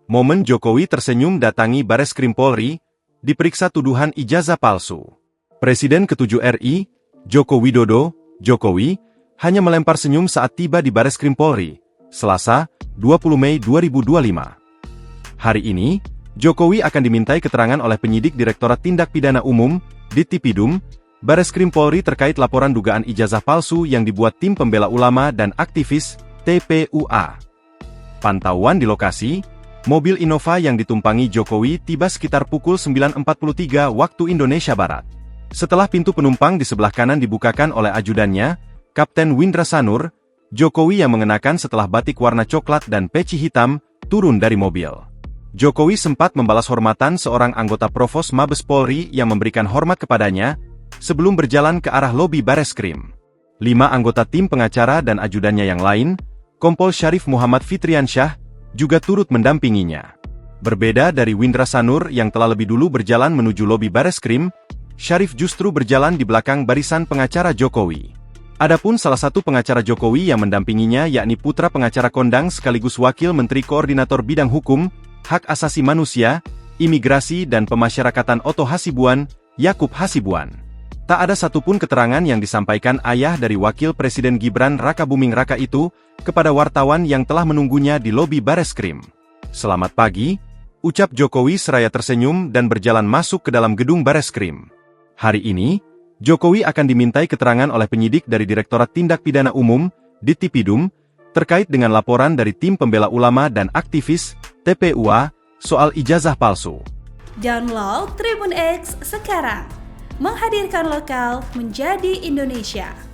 Momen Jokowi tersenyum datangi Bareskrim Polri, diperiksa tuduhan ijazah palsu. Presiden ke-7 RI, Joko Widodo, Jokowi, hanya melempar senyum saat tiba di Bareskrim Polri, Selasa, 20 Mei 2025. Hari ini, Jokowi akan dimintai keterangan oleh penyidik Direktorat Tindak Pidana Umum, Dittipidum, Bareskrim Polri terkait laporan dugaan ijazah palsu yang dibuat tim pembela ulama dan aktivis, TPUA. Pantauan di lokasi, mobil Innova yang ditumpangi Jokowi tiba sekitar pukul 9.43 waktu Indonesia Barat. Setelah pintu penumpang di sebelah kanan dibukakan oleh ajudannya, Kapten Windra Sanur, Jokowi yang mengenakan setelah batik warna coklat dan peci hitam, turun dari mobil. Jokowi sempat membalas hormatan seorang anggota Provos Mabes Polri yang memberikan hormat kepadanya, sebelum berjalan ke arah lobi Bareskrim. 5 anggota tim pengacara dan ajudannya yang lain, Kompol Syarif Muhammad Fitriansyah, juga turut mendampinginya. Berbeda dari Windra Sanur yang telah lebih dulu berjalan menuju lobi Bareskrim, Syarif justru berjalan di belakang barisan pengacara Jokowi. Adapun salah satu pengacara Jokowi yang mendampinginya yakni putra pengacara kondang sekaligus Wakil Menteri Koordinator Bidang Hukum, Hak Asasi Manusia, Imigrasi dan Pemasyarakatan Oto Hasibuan, Yakub Hasibuan. Tak ada satupun keterangan yang disampaikan ayah dari Wakil Presiden Gibran Rakabuming Raka itu kepada wartawan yang telah menunggunya di lobi Bareskrim. Selamat pagi, ucap Jokowi seraya tersenyum dan berjalan masuk ke dalam gedung Bareskrim. Hari ini, Jokowi akan dimintai keterangan oleh penyidik dari Direktorat Tindak Pidana Umum, Dittipidum, terkait dengan laporan dari tim pembela ulama dan aktivis, TPUA, soal ijazah palsu. Download Tribun X sekarang, menghadirkan lokal menjadi Indonesia.